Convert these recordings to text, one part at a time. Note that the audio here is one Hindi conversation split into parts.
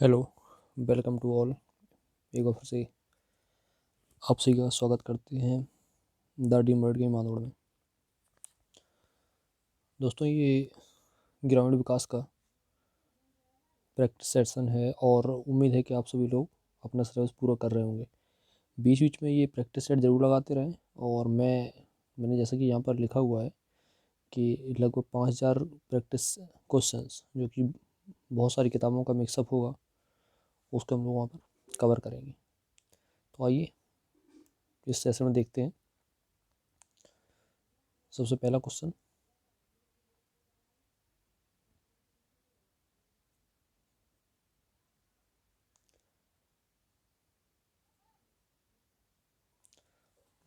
Hello, welcome to all. एक बार फिर से आप सभी का स्वागत करते हैं द डीमर्ड के मादौड़ में। दोस्तों, ये ग्रामीण विकास का प्रैक्टिस सेशन है और उम्मीद है कि आप सभी लोग अपना सिलेबस पूरा कर रहे होंगे। बीच बीच में ये प्रैक्टिस सेट ज़रूर लगाते रहें। और मैंने जैसा कि यहाँ पर लिखा हुआ है कि लगभग 5000 प्रैक्टिस क्वेश्चंस, जो कि बहुत सारी किताबों का मिक्सअप होगा, उसको हम लोग वहाँ पर कवर करेंगे। तो आइए इस सेशन में देखते हैं। सबसे पहला क्वेश्चन,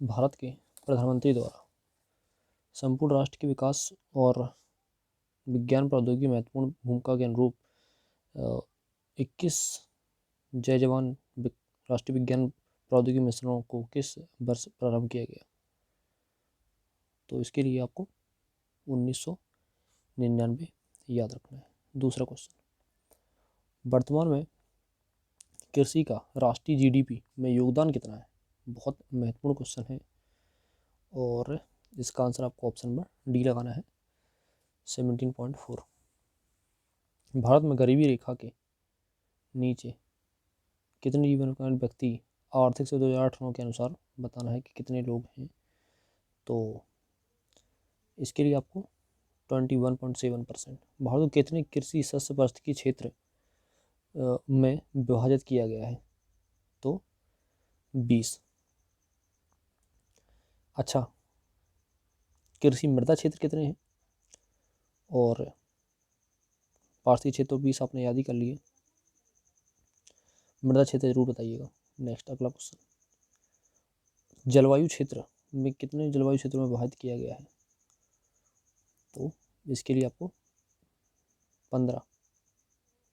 भारत के प्रधानमंत्री द्वारा संपूर्ण राष्ट्र के विकास और विज्ञान प्रौद्योगिकी महत्वपूर्ण भूमिका के अनुरूप 21 जय जवान राष्ट्रीय विज्ञान प्रौद्योगिकी मिशनों को किस वर्ष प्रारंभ किया गया? तो इसके लिए आपको 1999 याद रखना है। दूसरा क्वेश्चन, वर्तमान में कृषि का राष्ट्रीय जीडीपी में योगदान कितना है? बहुत महत्वपूर्ण क्वेश्चन है और इसका आंसर आपको ऑप्शन नंबर डी लगाना है, 17.4। भारत में गरीबी रेखा के नीचे कितने जीवन व्यक्ति आर्थिक से 2008 के अनुसार बताना है कि कितने लोग हैं। तो इसके लिए आपको 21.7%। भारत को कितने कृषि शस्य पारिस्थितिकी क्षेत्र में विभाजित किया गया है? तो 20। अच्छा, कृषि मृदा क्षेत्र कितने हैं? और पारिस्थितिक क्षेत्र 20 आपने याद ही कर लिए। मृदा क्षेत्र जरूर बताइएगा। नेक्स्ट, अगला क्वेश्चन, जलवायु क्षेत्र में कितने जलवायु क्षेत्रों में विभाजित किया गया है? तो इसके लिए आपको 15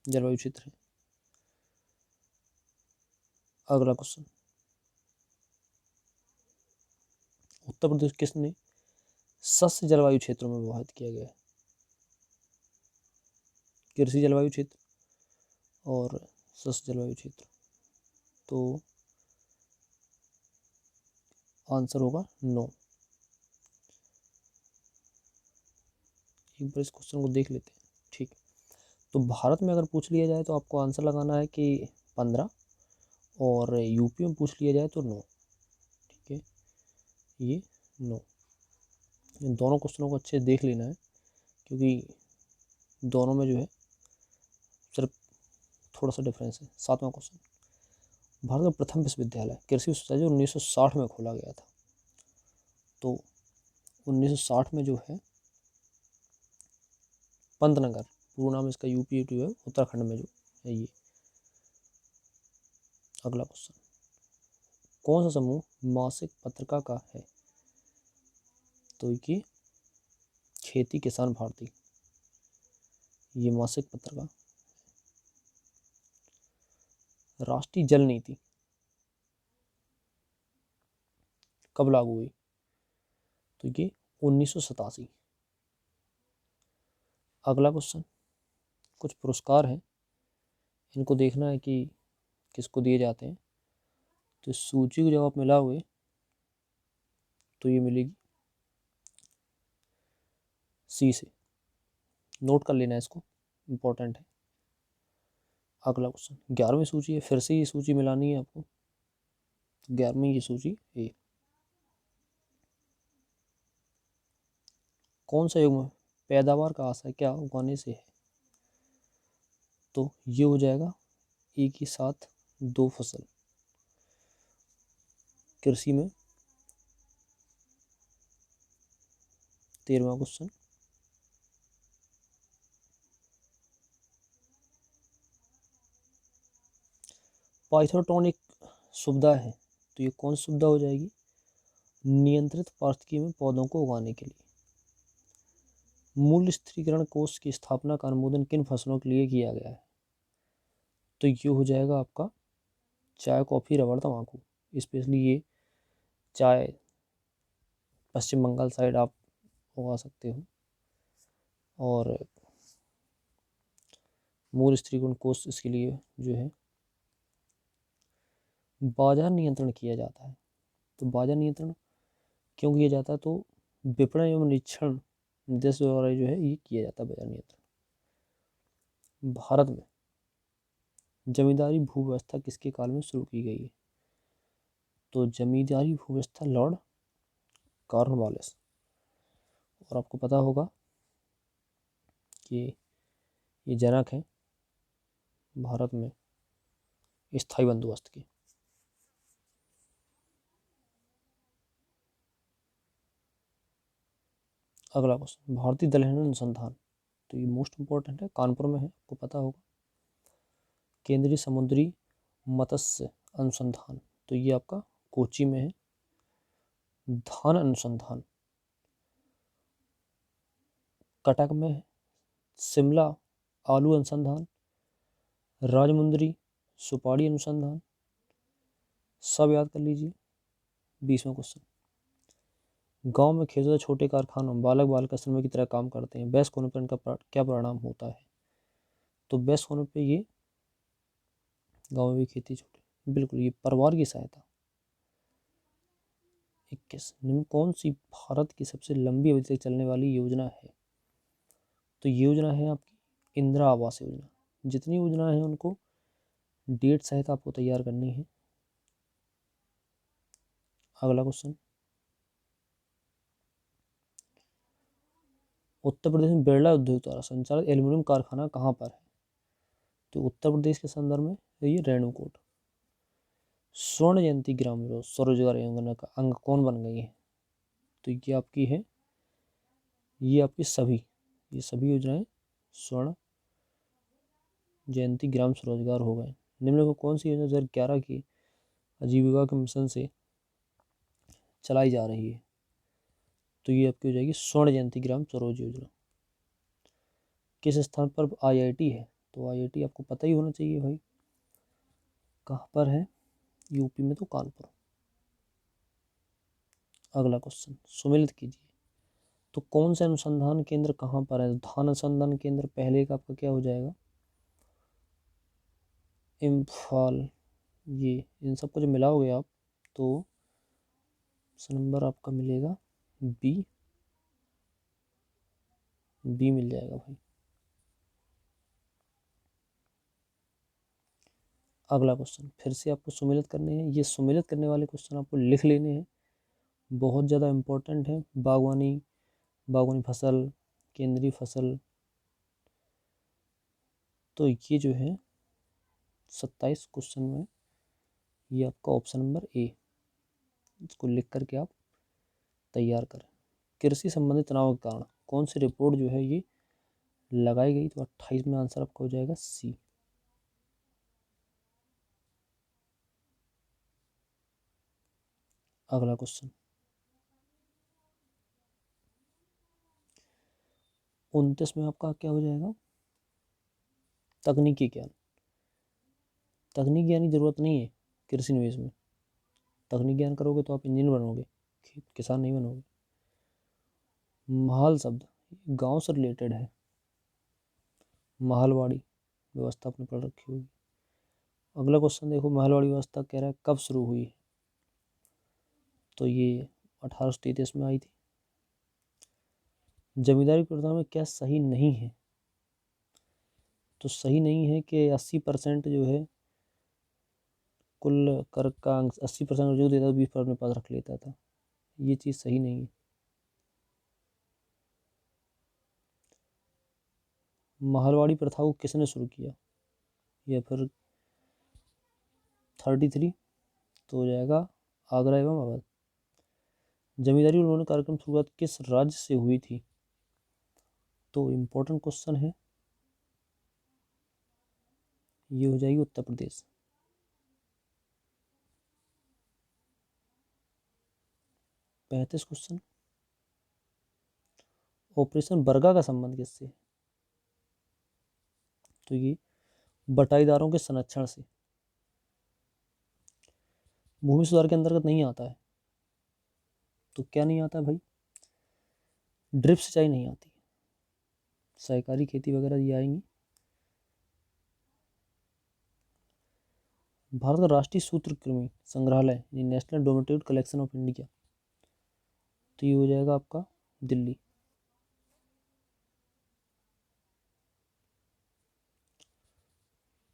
जलवायु क्षेत्र है। अगला क्वेश्चन, उत्तर प्रदेश किसने सस्य जलवायु क्षेत्रों में विभाजित किया गया है? कृषि जलवायु क्षेत्र और सस्य जलवायु क्षेत्र। तो आंसर होगा 9। एक बार इस क्वेश्चन को देख लेते हैं। ठीक, तो भारत में अगर पूछ लिया जाए तो आपको आंसर लगाना है कि 15, और यूपी में पूछ लिया जाए तो 9। ठीक है, ये 9। इन दोनों क्वेश्चनों को अच्छे से देख लेना है, क्योंकि दोनों में जो है सिर्फ थोड़ा सा डिफरेंस है। 7वां क्वेश्चन, भारत का प्रथम विश्वविद्यालय कृषि विश्वविद्यालय 1960 में खोला गया था। तो 1960 में जो है पंतनगर, पूरा नाम इसका यूपी है, उत्तराखंड में जो है ये। अगला क्वेश्चन, कौन सा समूह मासिक पत्रिका का है? तो ये खेती किसान भारती, ये मासिक पत्रिका। राष्ट्रीय जल नीति कब लागू हुई? तो ये 1987। अगला क्वेश्चन, कुछ पुरस्कार हैं, इनको देखना है कि किसको दिए जाते हैं। तो इस सूची को जब आप मिलाओगे तो ये मिलेगी सी से। नोट कर लेना है इसको, इम्पोर्टेंट है। अगला क्वेश्चन, 11वीं सूची है, फिर से ये सूची मिलानी है आपको। 11वीं की सूची ए। कौन सा युग्म पैदावार का आशय क्या उगाने से है? तो ये हो जाएगा एक ही साथ 2 फसल कृषि में। 13वां क्वेश्चन, पाइथोटोन एक सुविधा है, तो ये कौन सी सुविधा हो जाएगी? नियंत्रित पारिस्थितिकी में पौधों को उगाने के लिए। मूल्य स्थिरीकरण कोष की स्थापना का अनुमोदन किन फसलों के लिए किया गया है? तो ये हो जाएगा आपका चाय, कॉफ़ी, रबर, तंबाकू। स्पेशली ये चाय पश्चिम बंगाल साइड आप उगा सकते हो। और मूल स्त्रीगुण कोष इसके लिए जो है बाजार नियंत्रण किया जाता है। तो बाजार नियंत्रण क्यों किया जाता है? तो विपणन एवं निरीक्षण निदेश द्वारा जो है ये किया जाता है बाजार नियंत्रण। भारत में जमींदारी भू व्यवस्था किसके काल में शुरू की गई है? तो जमींदारी भू व्यवस्था लॉर्ड कॉर्नवालिस। और आपको पता होगा कि ये जनक हैं भारत में स्थायी बंदोबस्त के। अगला क्वेश्चन, भारतीय दलहन अनुसंधान, तो ये मोस्ट इंपॉर्टेंट है, कानपुर में है, आपको पता होगा। केंद्रीय समुद्री मत्स्य अनुसंधान, तो ये आपका कोची में है। धान अनुसंधान कटक में है। शिमला आलू अनुसंधान, राजमुंदरी सुपारी अनुसंधान, सब याद कर लीजिए। 20वां क्वेश्चन, गांव में खेतों छोटे कारखानों बालक बालिका श्रमिक की तरह काम करते हैं, वयस्क होने पर इनका क्या परिणाम होता है? तो वयस्क होने पर ये गांव में भी खेती छोटे, बिल्कुल ये परिवार की सहायता। 21, निम्न कौन सी भारत की सबसे लंबी अवधि तक चलने वाली योजना है? तो ये योजना है आपकी इंदिरा आवास योजना। जितनी योजना है उनको डेट सहित आपको तैयार करनी है। अगला क्वेश्चन, उत्तर प्रदेश में बिरला उद्योग द्वारा संचालित एल्यूमीनियम कारखाना कहाँ पर है? तो उत्तर प्रदेश के संदर्भ में ये रेणुकूट। स्वर्ण जयंती ग्राम स्वरोजगार योजना का अंग कौन बन गई है? तो ये आपकी है, ये आपकी ये सभी योजनाएं स्वर्ण जयंती ग्राम स्वरोजगार हो गए। निम्न को कौन सी योजना 2011 की आजीविका के मिशन से चलाई जा रही है? तो ये आपकी हो जाएगी स्वर्ण जयंती ग्राम स्वरोज योजना। किस स्थान पर आईआईटी है? तो आईआईटी आपको पता ही होना चाहिए भाई, कहाँ पर है? यूपी में, तो कानपुर। अगला क्वेश्चन सुमेलित कीजिए, तो कौन सा अनुसंधान केंद्र कहाँ पर है? धान अनुसंधान केंद्र पहले का आपका क्या हो जाएगा? इम्फाल। ये इन सबको जो मिलाओगे आप तो नंबर आपका मिलेगा बी मिल जाएगा भाई। अगला क्वेश्चन फिर से आपको सुमेलित करने हैं। ये सुमेलित करने वाले क्वेश्चन आपको लिख लेने हैं, बहुत ज़्यादा इम्पोर्टेंट है। बागवानी फसल, केंद्रीय फसल, तो ये जो है 27 क्वेश्चन में ये आपका ऑप्शन नंबर ए, इसको लिख करके आप तैयार करें। कृषि संबंधित तनाव के कारण कौन सी रिपोर्ट जो है ये लगाई गई? तो 28 में आंसर आपका हो जाएगा सी। अगला क्वेश्चन 29 में आपका क्या हो जाएगा? तकनीकी ज्ञान। तकनीकी ज्ञान की जरूरत नहीं है कृषि निवेश में। तकनीकी ज्ञान करोगे तो आप इंजीनियर बनोगे, किसान नहीं बनोगे। महल शब्द गांव से रिलेटेड है, महलवाड़ी व्यवस्था आपने पढ़ रखी होगी। अगला क्वेश्चन देखो, महलवाड़ी व्यवस्था कह रहा है कब शुरू हुई? तो ये 1833 में आई थी। जमींदारी प्रथा में क्या सही नहीं है? तो सही नहीं है कि 80% जो है कुल कर का 80% जो देता था 20% अपने पास रख लेता था, ये चीज़ सही नहीं है। महलवाड़ी प्रथा को किसने शुरू किया? या फिर 33 तो हो जाएगा आगरा एवं अवध। जमींदारी उन्होंने कार्यक्रम शुरुआत किस राज्य से हुई थी? तो इम्पोर्टेंट क्वेश्चन है, ये हो जाएगी उत्तर प्रदेश। 35 क्वेश्चन, ऑपरेशन बरगा का संबंध किससे? तो ये बटाईदारों के संरक्षण से। भूमि सुधार के अंतर्गत नहीं आता है, तो क्या नहीं आता है भाई? ड्रिप सिंचाई नहीं आती, सहकारी खेती वगैरह ये आएंगी। भारत का राष्ट्रीय सूत्रकृमि संग्रहालय यानी नेशनल डोमेटेड कलेक्शन ऑफ इंडिया, तो ये हो जाएगा आपका दिल्ली।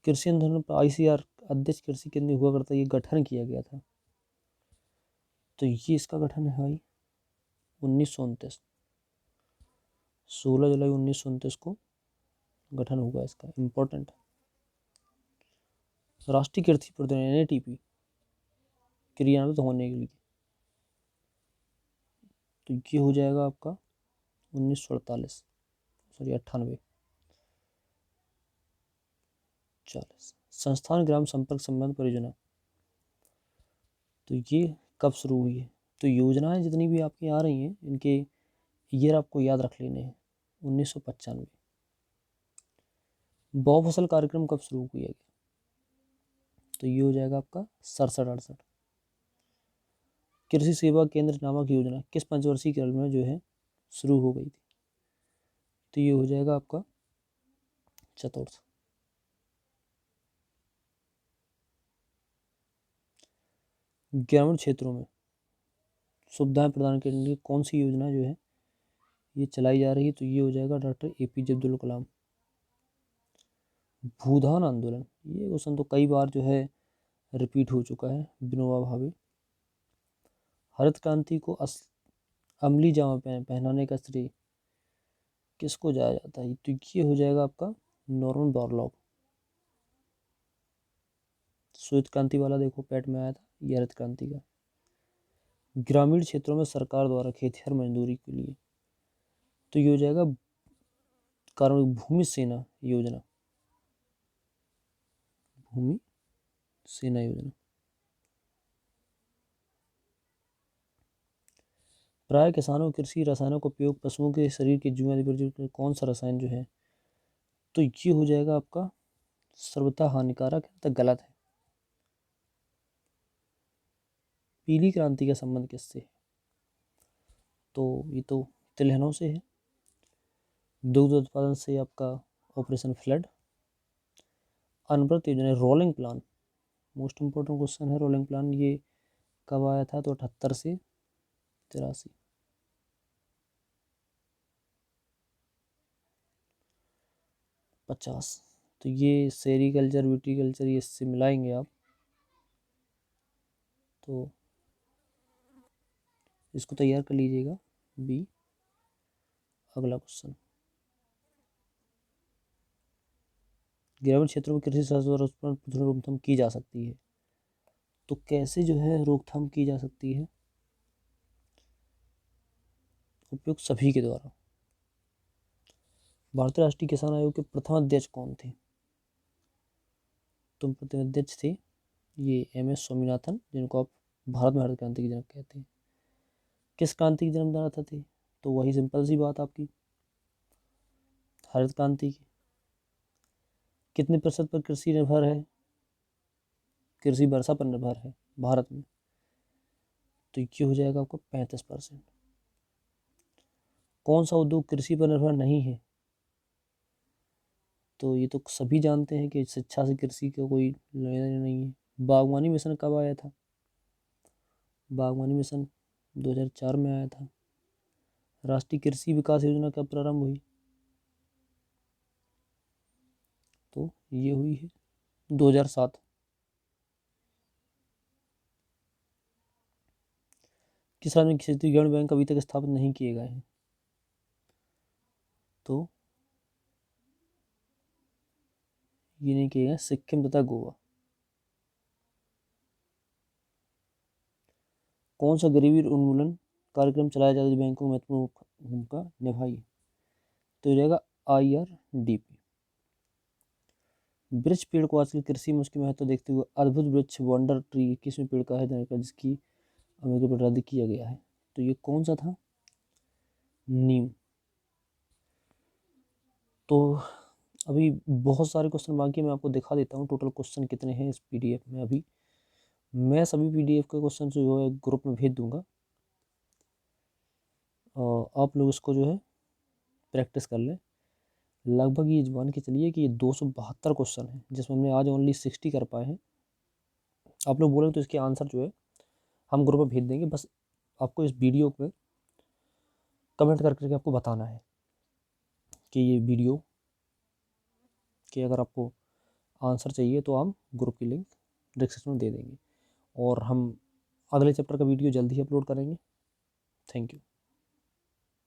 कृषि आंदोलन पर ICR अध्यक्ष कृषि केंद्र हुआ करता, ये गठन किया गया था, तो ये इसका गठन है भाई 1929, 16 जुलाई 1929 को गठन हुआ इसका, इम्पोर्टेंट। राष्ट्रीय कृषि प्राधिकरण NATP क्रियान्वित होने के लिए, तो ये हो जाएगा आपका 1948, सॉरी 98, 40। संस्थान ग्राम संपर्क संबंध परियोजना, तो ये कब शुरू हुई है? तो योजनाएं जितनी भी आपकी आ रही हैं इनके ईयर आपको याद रख लेने हैं। 1995। बहुफसल कार्यक्रम कब शुरू किया गया? तो ये हो जाएगा आपका 67-68। कृषि सेवा केंद्र नामक योजना किस पंचवर्षीय काल में जो है शुरू हो गई थी? तो ये हो जाएगा आपका चतुर्थ। ग्रामीण क्षेत्रों में सुविधाएं प्रदान करने के लिए कौन सी योजना जो है ये चलाई जा रही है? तो ये हो जाएगा डॉक्टर APJ अब्दुल कलाम। भूदान आंदोलन, ये क्वेश्चन तो कई बार जो है रिपीट हो चुका है, विनोबा भावे। हरित क्रांति को अमली जामा पहनाने का श्रेय किसको जाया जाता है? तो ये हो जाएगा आपका नॉर्मन बोरलॉग। श्वेत क्रांति वाला देखो पैट में आया था, ये हरित क्रांति का। ग्रामीण क्षेत्रों में सरकार द्वारा खेतिहर मजदूरी के लिए, तो ये हो जाएगा कार्मिक भूमि सेना योजना, भूमि सेना योजना। प्राय किसानों कृषि रसायनों का उपयोग पशुओं के शरीर के जीवन पर कौन सा रसायन जो है? तो ये हो जाएगा आपका सर्वथा हानिकारक है, तो गलत है। पीली क्रांति का संबंध किससे है? तो ये तो तिलहनों से है। दुग्ध उत्पादन से आपका ऑपरेशन फ्लड। अनवरत योजना rolling plan, most important question है। रोलिंग प्लान ये कब आया था? तो 78 से 83। पचास, तो ये सेरीकल्चर विटीकल्चर ये इससे मिलाएंगे आप, तो इसको तैयार कर लीजिएगा। बी अगला क्वेश्चन, ग्रामीण क्षेत्रों में कृषि रोकथाम की जा सकती है, तो कैसे जो है रोकथाम की जा सकती है? उपयुक्त सभी के द्वारा। भारतीय राष्ट्रीय किसान आयोग के प्रथम अध्यक्ष कौन थे? तो प्रथम अध्यक्ष थे ये MS स्वामीनाथन, जिनको आप भारत में हरित क्रांति के जनक कहते हैं। किस क्रांति के जन्मदाता थे? तो वही सिंपल सी बात आपकी हरित क्रांति की। कितने प्रतिशत पर कृषि निर्भर है? कृषि वर्षा पर निर्भर है भारत में, तो ये हो जाएगा आपको 35%। कौन सा उद्योग कृषि पर निर्भर नहीं है? तो ये तो सभी जानते हैं कि शिक्षा से कृषि का कोई लेना देना नहीं है। बागवानी मिशन कब आया था? बागवानी मिशन 2004 में आया था। राष्ट्रीय कृषि विकास योजना कब प्रारंभ हुई? तो ये हुई है 2007। किस राज्य में क्षेत्रीय ग्रामीण बैंक अभी तक स्थापित नहीं किए गए हैं? तो ये नहीं किए गए, सिक्किम तथा गोवा। कौन सा गरीबी उन्मूलन कार्यक्रम चलाया जाता है जो बैंकों में महत्वपूर्ण भूमिका निभाई? तो हो जाएगा IRDP। वृक्ष पेड़ को आजकल कृषि में उसके महत्व देखते हुए अद्भुत वृक्ष वंडर ट्री किसमें पेड़ का है जिसकी अमेरिका पर रद्द किया गया है? तो ये कौन सा था? नीम। तो अभी बहुत सारे क्वेश्चन बाकी, मैं आपको दिखा देता हूँ टोटल क्वेश्चन कितने हैं इस PDF में। अभी मैं सभी PDF के क्वेश्चन जो है ग्रुप में भेज दूंगा, और आप लोग इसको जो है प्रैक्टिस कर लें। लगभग ये मान के चलिए कि ये 272 क्वेश्चन है, जिसमें हमने आज ओनली 60 कर पाए हैं। आप लोग बोलें तो इसके आंसर जो है हम ग्रुप में भेज देंगे। बस आपको इस वीडियो पे कमेंट करके आपको बताना है कि ये वीडियो कि अगर आपको आंसर चाहिए तो हम ग्रुप की लिंक डिस्क्रिप्शन में दे देंगे, और हम अगले चैप्टर का वीडियो जल्दी ही अपलोड करेंगे। Thank you.